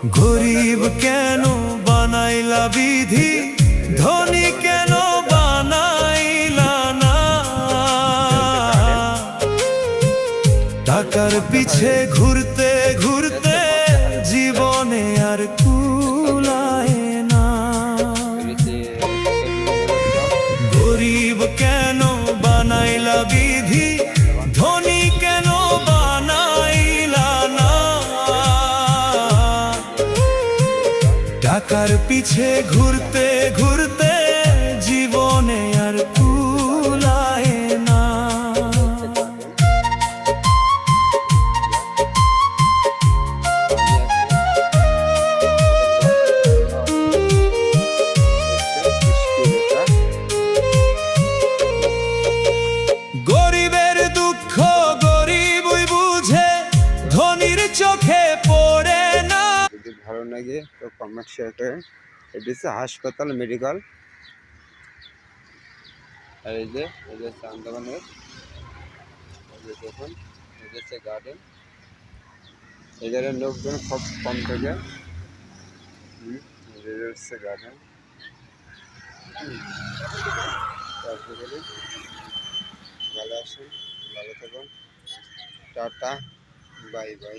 গরিব কেন বানাইলা বিধি, ধনী কেন বানাইলা না? টাকার পিছে ঘুরতে ঘুরতে জীবনে আর কুলায় না। গরিব কেন বানাইলা বিধি, ধনী কেন বানাইলা না? টাকার পিছে ঘুরতে ঘুরতে জীবনে আর কুলায় না। গরিবের দুঃখ গরিবই বুঝে, ধনীর চোখে পড়ে না। যদি ভালো লাগে তো কমেন্ট শেয়ার করেন। এটি হচ্ছে হাসপাতাল মেডিকেল। আর এই যে আন্দামানের দেখুন, এই হচ্ছে গার্ডেন। এদের লোকজন খুব কম থাকে। হচ্ছে গার্ডেন। তারপরে ভালো আসেন, ভালো থাকুন, টাটা, বাই বাই।